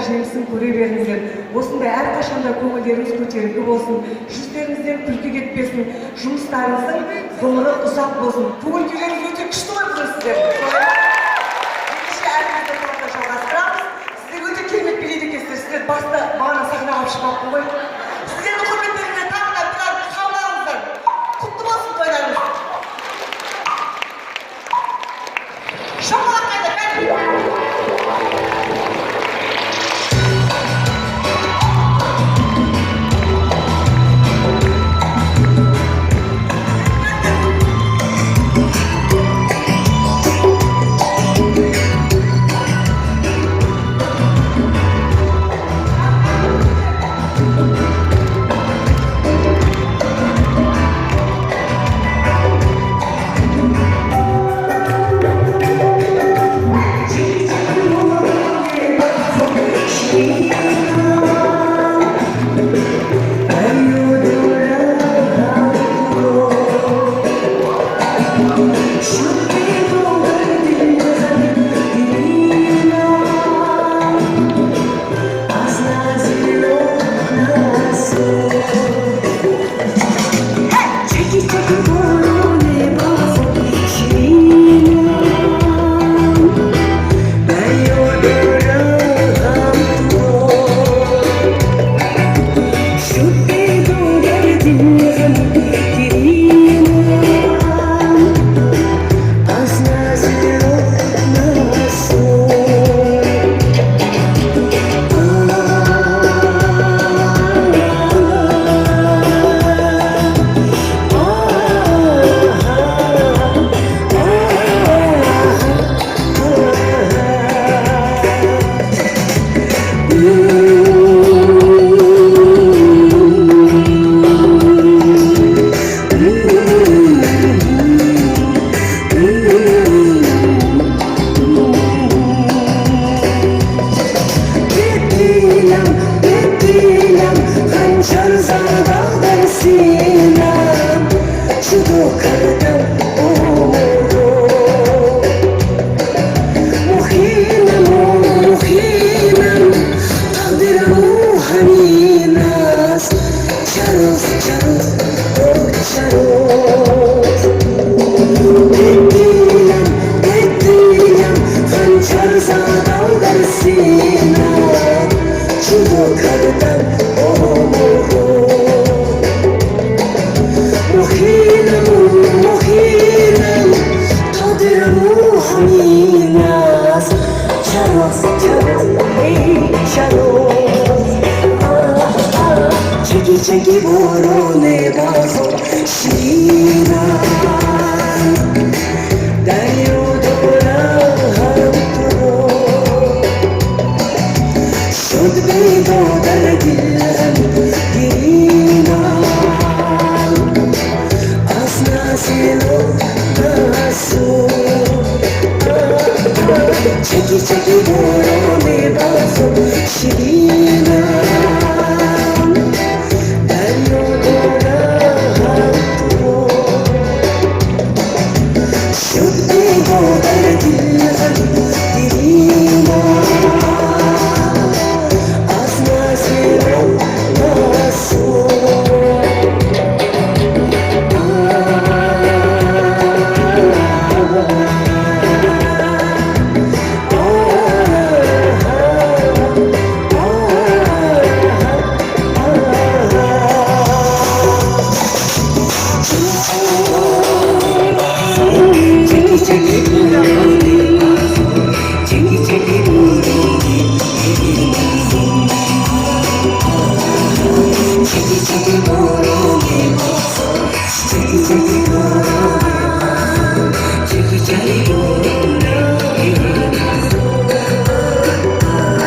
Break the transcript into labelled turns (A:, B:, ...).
A: жемісін көре беріңіздер. Осындай әрқашанда көңілдеріңіз көтеріңкі болсын, жүздеріңізден күлкі кетпесін, жұмыстарыңыздың ғұмыры ұзақ болсын. Көңіл-күйлеріңіз өте күшті ғой сіздер. Ендеше әрімізді талқыда жалғастырамыз. Сіздер өте керемет билейді екенсіздер. Сіздер баста бағана сахнаға шығып қой. Сіздердің құрметтеріңізге тағы да бір қабыл алыңыздар. Құтты болсын тойларыңыз. Шоқалақ қайда, кәдімгі.
B: Çeki borone bazo şina Dayo dora hamturo Şod beydo dar dilham girina Asna silo naso Çeki borone bazo şina Çeki çeki morumi basın Çeki çeki